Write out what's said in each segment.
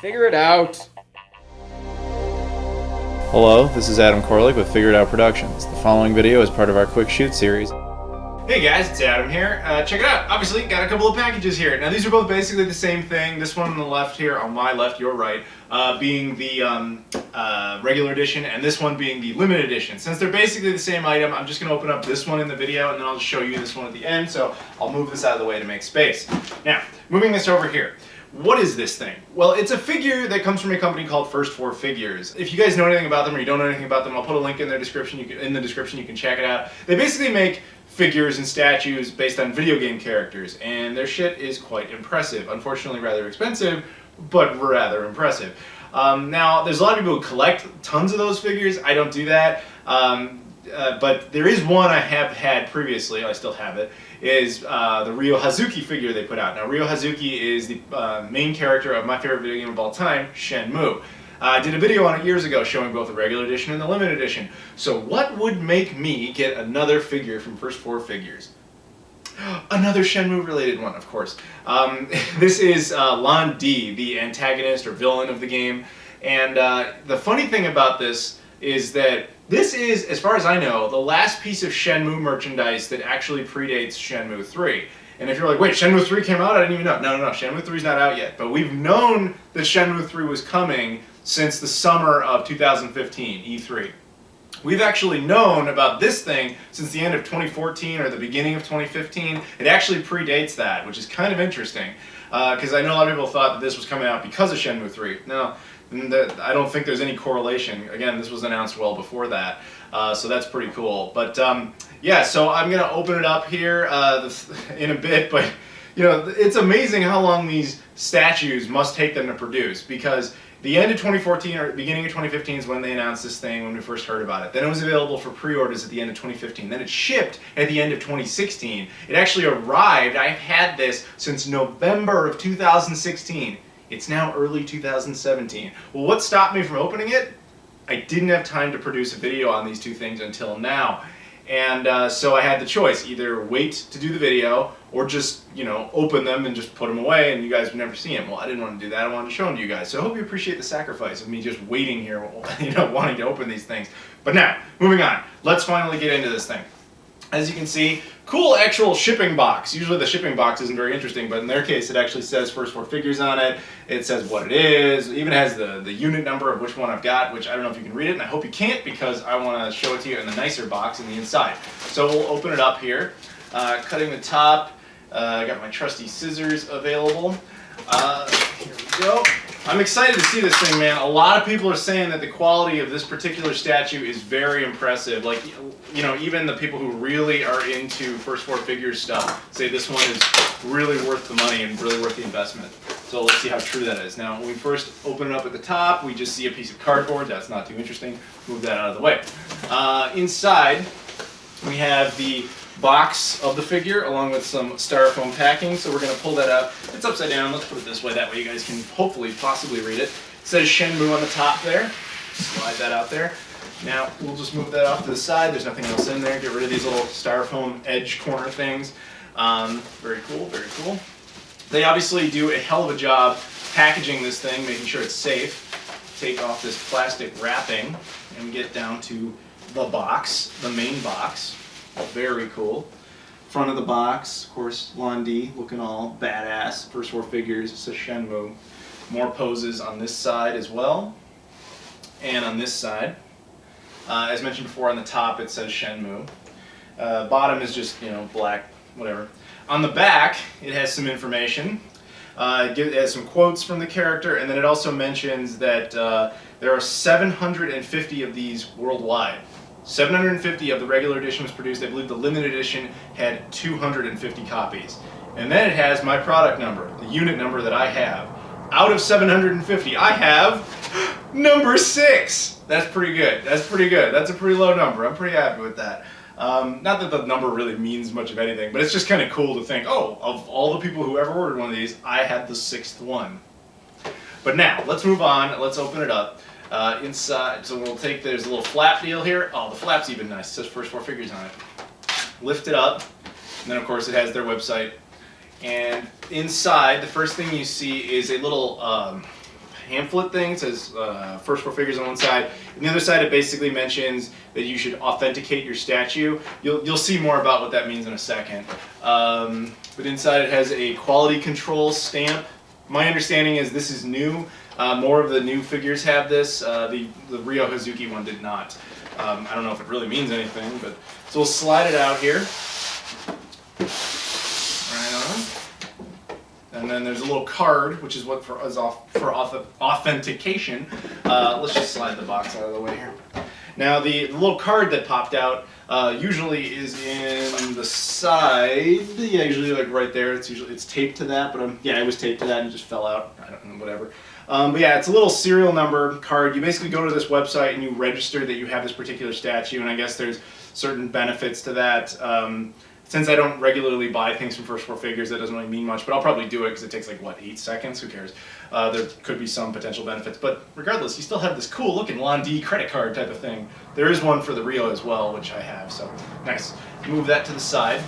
Figure it out. Hello, this is Adam Koralik with Figure It Out Productions. The following video is part of our Quick Shoot series. Hey guys, it's Adam here. Check it out. Obviously, got a couple of packages here. Now these are both basically the same thing. This one on the left here, on my left, your right, being the regular edition, and this one being the limited edition. Since they're basically the same item, I'm just going to open up this one in the video, and then I'll just show you this one at the end. So I'll move this out of the way to make space. Now, moving this over here. What is this thing? Well, it's a figure that comes from a company called First4Figures. If you guys know anything about them or you don't know anything about them, I'll put a link in the description. You can check it out. They basically make figures and statues based on video game characters, and their shit is quite impressive. Unfortunately, rather expensive, but rather impressive. Now, there's a lot of people who collect tons of those figures. I don't do that. But there is one I have had previously, I still have it, is the Ryo Hazuki figure they put out. Now, Ryo Hazuki is the main character of my favorite video game of all time, Shenmue. I did a video on it years ago showing both the regular edition and the limited edition. So what would make me get another figure from First4Figures? Another Shenmue related one, of course. This is Lan Di, the antagonist or villain of the game. And the funny thing about this is that this is, as far as I know, the last piece of Shenmue merchandise that actually predates Shenmue 3. And if you're like, wait, Shenmue 3 came out? I didn't even know. No, Shenmue 3 is not out yet. But we've known that Shenmue 3 was coming since the summer of 2015, E3. We've actually known about this thing since the end of 2014 or the beginning of 2015. It actually predates that, which is kind of interesting. Because I know a lot of people thought that this was coming out because of Shenmue 3. No, I don't think there's any correlation. Again, this was announced well before that, so that's pretty cool. But yeah, so I'm going to open it up here in a bit, but you know, it's amazing how long these statues must take them to produce, because the end of 2014 or beginning of 2015 is when they announced this thing, when we first heard about it. Then it was available for pre-orders at the end of 2015. Then it shipped at the end of 2016. It actually arrived. I've had this since November of 2016. It's now early 2017. Well, what stopped me from opening it? I didn't have time to produce a video on these two things until now. And so I had the choice, either wait to do the video or just, you know, open them and just put them away and you guys would never see them. Well, I didn't want to do that. I wanted to show them to you guys. So I hope you appreciate the sacrifice of me just waiting here, you know, wanting to open these things. But now, moving on. Let's finally get into this thing. As you can see, cool actual shipping box. Usually the shipping box isn't very interesting, but in their case it actually says First4Figures on it. It says what it is. It even has the unit number of which one I've got, which I don't know if you can read it, and I hope you can't because I want to show it to you in the nicer box in the inside. So we'll open it up here. Cutting the top. I got my trusty scissors available. Here we go. I'm excited to see this thing, man. A lot of people are saying that the quality of this particular statue is very impressive. Like, you know, even the people who really are into First4Figures stuff say this one is really worth the money and really worth the investment. So let's see how true that is. Now, when we first open it up at the top, we just see a piece of cardboard. That's not too interesting. Move that out of the way. Inside, we have the box of the figure along with some styrofoam packing, so we're going to pull that out. It's upside down. Let's put it this way, that way you guys can hopefully possibly read it. It says Shenmue on the top there. Slide that out there. Now we'll just move that off to the side. There's nothing else in there. Get rid of these little styrofoam edge corner things. Very cool, very cool. They obviously do a hell of a job packaging this thing, making sure it's safe. Take off this plastic wrapping and get down to the box, the main box. Very cool. Front of the box, of course, Lan Di looking all badass. First4Figures, it says Shenmue. More poses on this side as well. And on this side, as mentioned before, on the top it says Shenmue. Bottom is just, you know, black, whatever. On the back, it has some information. It has some quotes from the character, and then it also mentions that there are 750 of these worldwide. 750 of the regular edition was produced. I believe the limited edition had 250 copies. And then it has my product number, the unit number that I have. Out of 750, I have number 6. That's pretty good. That's pretty good. That's a pretty low number. I'm pretty happy with that. Not that the number really means much of anything, but it's just kind of cool to think, oh, of all the people who ever ordered one of these, I had the 6th one. But now, let's move on. Let's open it up. Inside, so we'll take, there's a little flap deal here. Oh, the flap's even nice. It says First4Figures on it. Lift it up, and then of course it has their website. And inside, the first thing you see is a little pamphlet thing. It says First4Figures on one side. On the other side, it basically mentions that you should authenticate your statue. You'll see more about what that means in a second. But inside it has a quality control stamp. My understanding is this is new. More of the new figures have this. The Ryo Hazuki one did not. I don't know if it really means anything, but so we'll slide it out here. Right on. And then there's a little card, which is what for authentication. Let's just slide the box out of the way here. Now the little card that popped out usually is in the side. Yeah, usually like right there. It's taped to that, but yeah, it was taped to that and it just fell out. I don't know, whatever. But yeah, it's a little serial number card. You basically go to this website and you register that you have this particular statue, and I guess there's certain benefits to that. Since I don't regularly buy things from First4Figures, that doesn't really mean much, but I'll probably do it because it takes like, what, 8 seconds? Who cares? There could be some potential benefits, but regardless, you still have this cool looking Londi credit card type of thing. There is one for the Ryo as well, which I have, so nice. Move that to the side.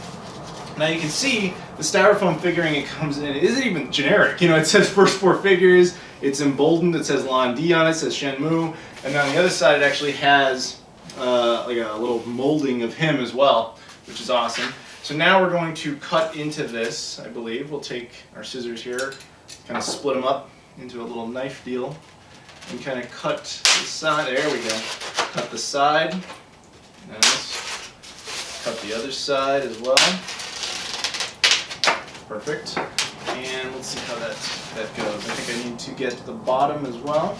Now you can see the styrofoam figuring it comes in. It isn't even generic. You know, it says First4Figures. It's emboldened. It says Londi on it. It says Shenmue. And then on the other side, it actually has like a little molding of him as well, which is awesome. So now we're going to cut into this, I believe. We'll take our scissors here, kind of split them up into a little knife deal, and kind of cut the side. There we go. Cut the side. Nice. Cut the other side as well. Perfect. And let's see how that goes. I think I need to get to the bottom as well.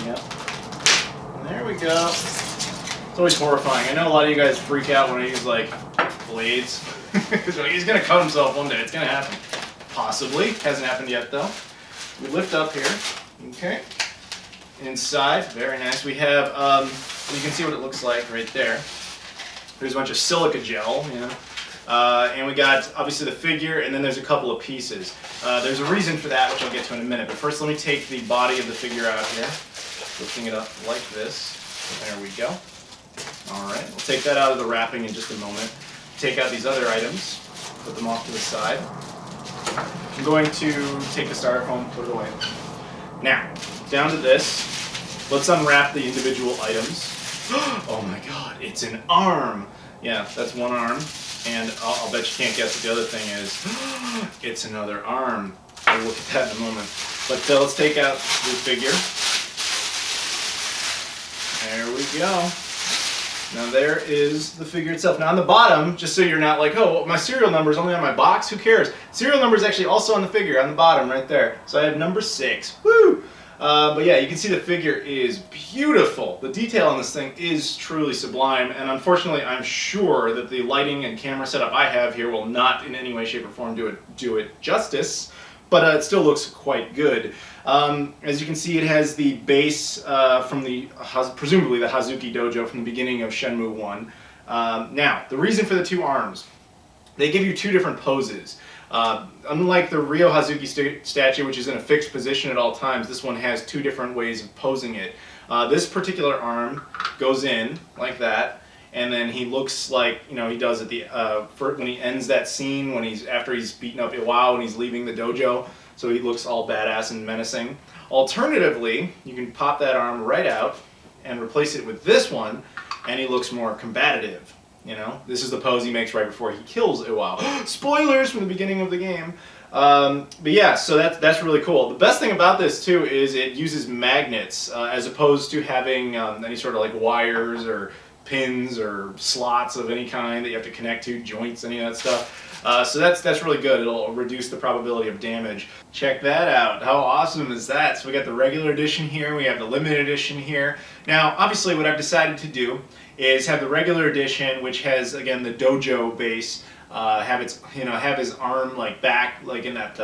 Yep. There we go. It's always horrifying. I know a lot of you guys freak out when I use like blades. He's gonna cut himself one day. It's gonna happen. Possibly. Hasn't happened yet though. We lift up here. Okay. Inside, very nice. We have, you can see what it looks like right there. There's a bunch of silica gel, you know. And we got obviously the figure, and then there's a couple of pieces. There's a reason for that, which I'll get to in a minute. But first, let me take the body of the figure out here, lifting it up like this. There we go. All right, we'll take that out of the wrapping in just a moment. Take out these other items, put them off to the side. I'm going to take the styrofoam, put it away. Now, down to this. Let's unwrap the individual items. Oh my God, it's an arm. Yeah, that's one arm. And I'll bet you can't guess what the other thing is. It's another arm. We'll look at that in a moment. But let's take out the figure. There we go. Now there is the figure itself. Now on the bottom, just so you're not like, oh, my serial number is only on my box, who cares? Serial number is actually also on the figure, on the bottom right there. So I have number 6. Woo! But yeah, you can see the figure is beautiful. The detail on this thing is truly sublime, and unfortunately I'm sure that the lighting and camera setup I have here will not in any way, shape, or form do it justice, but it still looks quite good. As you can see, it has the base from the, presumably the Hazuki dojo from the beginning of Shenmue 1. Now, the reason for the 2 arms, they give you 2 different poses. Unlike the Ryo Hazuki statue, which is in a fixed position at all times, this one has 2 different ways of posing it. This particular arm goes in like that, and then he looks like, you know, he does at the when he ends that scene after he's beaten up Iwao and he's leaving the dojo, so he looks all badass and menacing. Alternatively, you can pop that arm right out and replace it with this one, and he looks more combative. You know, this is the pose he makes right before he kills Iwao. Spoilers from the beginning of the game. But yeah, so that's really cool. The best thing about this too is it uses magnets as opposed to having any sort of like wires or pins or slots of any kind that you have to connect to, joints, any of that stuff. So that's really good. It'll reduce the probability of damage. Check that out. How awesome is that? So we got the regular edition here, we have the limited edition here. Now, obviously what I've decided to do is have the regular edition, which has, again, the dojo base, have his arm like back, like in that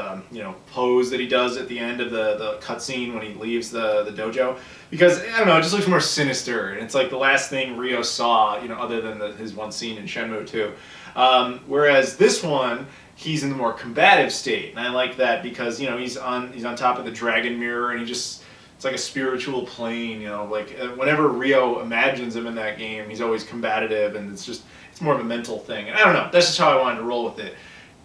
pose that he does at the end of the cutscene when he leaves the dojo, because I don't know, it just looks more sinister, and it's like the last thing Ryo saw, other than his one scene in Shenmue 2. Whereas this one, he's in the more combative state, and I like that because he's on top of the dragon mirror, and it's like a spiritual plane, like whenever Ryo imagines him in that game, he's always combative, and it's more of a mental thing. And I don't know, that's just how I wanted to roll with it.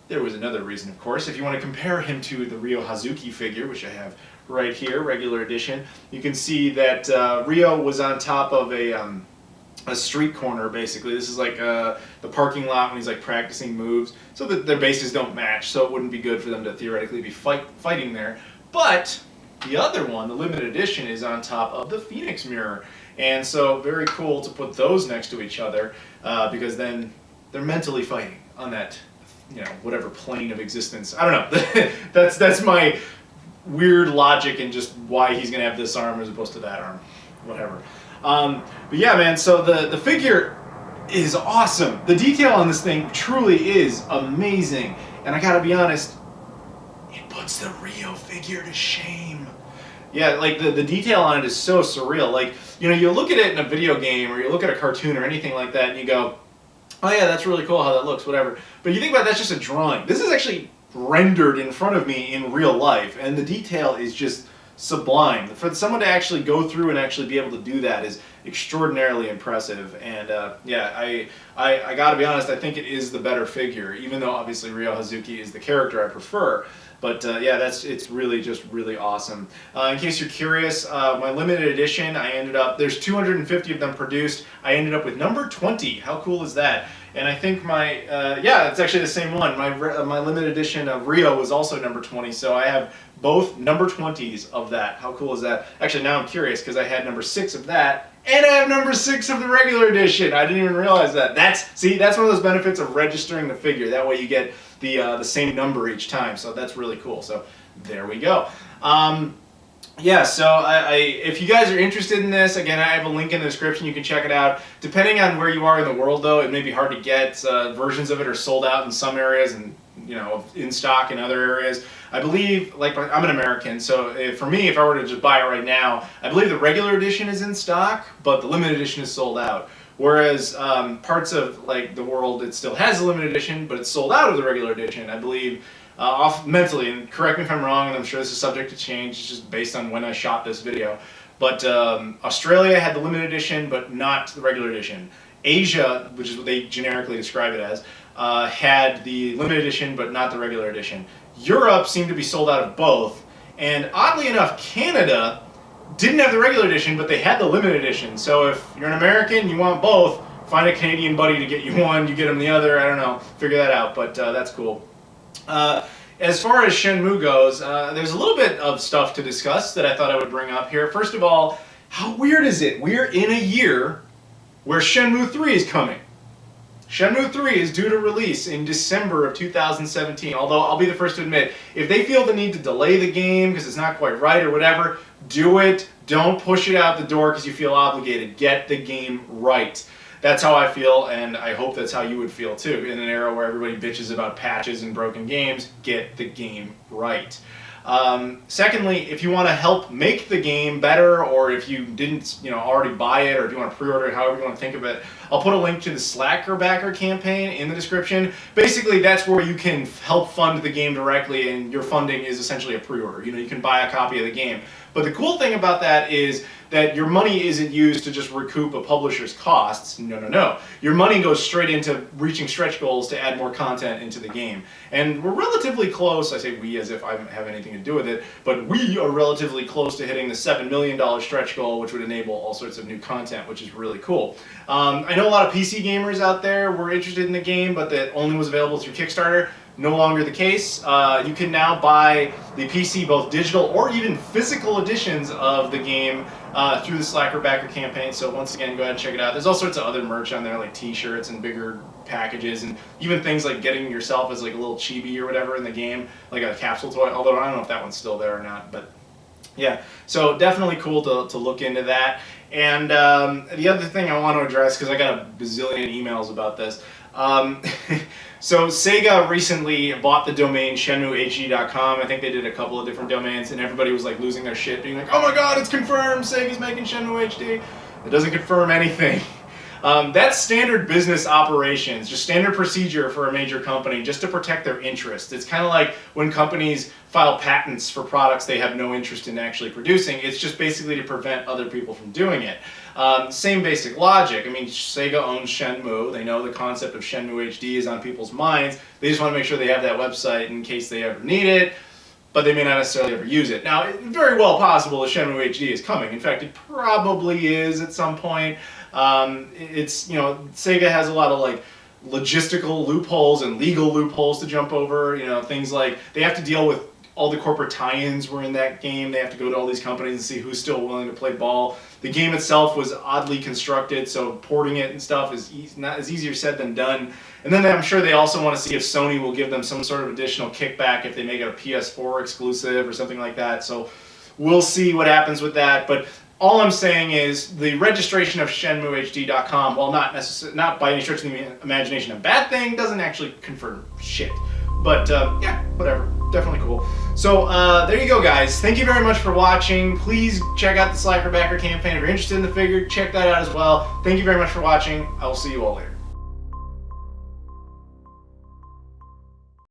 there was another reason, of course. If you want to compare him to the Ryo Hazuki figure, which I have right here, regular edition, you can see that Ryo was on top of a street corner, basically. This is like the parking lot when he's like practicing moves, so that their bases don't match, so it wouldn't be good for them to theoretically be fighting there. But the other one, the limited edition, is on top of the Phoenix mirror, and so very cool to put those next to each other, because then they're mentally fighting on that, whatever plane of existence. I don't know. that's my weird logic and just why he's gonna have this arm as opposed to that arm, whatever. But yeah, man, so the figure is awesome. The detail on this thing truly is amazing. And I gotta be honest, it puts the Ryo figure to shame. Yeah, like the detail on it is so surreal. Like, you look at it in a video game or you look at a cartoon or anything like that and you go, oh yeah, that's really cool how that looks, whatever. But you think about it, that's just a drawing. This is actually rendered in front of me in real life, and the detail is just sublime. For someone to actually go through and actually be able to do that is extraordinarily impressive. And yeah, I gotta be honest, I think it is the better figure, even though obviously Ryo Hazuki is the character I prefer. But yeah, it's really just really awesome. In case you're curious, my limited edition, I ended up, there's 250 of them produced. I ended up with number 20. How cool is that? And I think my, yeah, it's actually the same one. My limited edition of Ryo was also number 20, so I have both number 20s of that. How cool is that? Actually, now I'm curious because I had number 6 of that, and I have number 6 of the regular edition. I didn't even realize that. That's one of those benefits of registering the figure. That way you get the same number each time, so that's really cool. So there we go. Yeah, so if you guys are interested in this, again, I have a link in the description. You can check it out. Depending on where you are in the world, though, it may be hard to get. Versions of it are sold out in some areas and, in stock in other areas. I believe, like, I'm an American, so for me, if I were to just buy it right now, I believe the regular edition is in stock, but the limited edition is sold out. Whereas parts of, like, the world, it still has a limited edition, but it's sold out of the regular edition, I believe. Off mentally, and correct me if I'm wrong, and I'm sure this is subject to change, it's just based on when I shot this video. But Australia had the limited edition, but not the regular edition. Asia, which is what they generically describe it as, had the limited edition, but not the regular edition. Europe seemed to be sold out of both, and oddly enough, Canada didn't have the regular edition, but they had the limited edition. So if you're an American, you want both, find a Canadian buddy to get you one, you get them the other, I don't know, figure that out, but that's cool. As far as Shenmue goes, there's a little bit of stuff to discuss that I thought I would bring up here. First of all, how weird is it? We're in a year where Shenmue 3 is coming. Shenmue 3 is due to release in December of 2017, although I'll be the first to admit, if they feel the need to delay the game because it's not quite right or whatever, do it. Don't push it out the door because you feel obligated. Get the game right. That's how I feel, and I hope that's how you would feel too. In an era where everybody bitches about patches and broken games, get the game right. Secondly, if you want to help make the game better, or if you didn't, already buy it, or if you want to pre-order it, however you want to think of it, I'll put a link to the Slacker Backer campaign in the description. Basically, that's where you can help fund the game directly, and your funding is essentially a pre-order. You can buy a copy of the game. But the cool thing about that is that your money isn't used to just recoup a publisher's costs. No. Your money goes straight into reaching stretch goals to add more content into the game. And we're relatively close, I say we as if I have anything to do with it, but we are relatively close to hitting the $7 million stretch goal, which would enable all sorts of new content, which is really cool. I know a lot of PC gamers out there were interested in the game, but that only was available through Kickstarter. No longer the case. You can now buy the PC, both digital or even physical editions of the game through the Slacker Backer campaign. So once again, go ahead and check it out. There's all sorts of other merch on there, like t-shirts and bigger packages, and even things like getting yourself as like a little chibi or whatever in the game, like a capsule toy, although I don't know if that one's still there or not, but yeah. So definitely cool to look into that. And the other thing I want to address, because I got a bazillion emails about this, so Sega recently bought the domain ShenmueHD.com. I think they did a couple of different domains, and everybody was like losing their shit, being like, "Oh my God, it's confirmed! Sega's making Shenmue HD." It doesn't confirm anything. That's standard business operations, just standard procedure for a major company, just to protect their interests. It's kind of like when companies file patents for products they have no interest in actually producing. It's just basically to prevent other people from doing it. Same basic logic. I mean, Sega owns Shenmue. They know the concept of Shenmue HD is on people's minds. They just want to make sure they have that website in case they ever need it, but they may not necessarily ever use it. Now, it's very well possible that Shenmue HD is coming. In fact, it probably is at some point. It's, you know, Sega has a lot of like logistical loopholes and legal loopholes to jump over. You know, things like they have to deal with all the corporate tie-ins were in that game. They have to go to all these companies and see who's still willing to play ball. The game itself was oddly constructed, so porting it and stuff is not as easier said than done. And then I'm sure they also want to see if Sony will give them some sort of additional kickback if they make it a PS4 exclusive or something like that. So we'll see what happens with that. But all I'm saying is the registration of ShenmueHD.com, while not by any stretch of the imagination a bad thing, doesn't actually confirm shit. But yeah, whatever. Definitely cool. So there you go, guys. Thank you very much for watching. Please check out the Slacker Backer campaign. If you're interested in the figure, check that out as well. Thank you very much for watching. I will see you all later.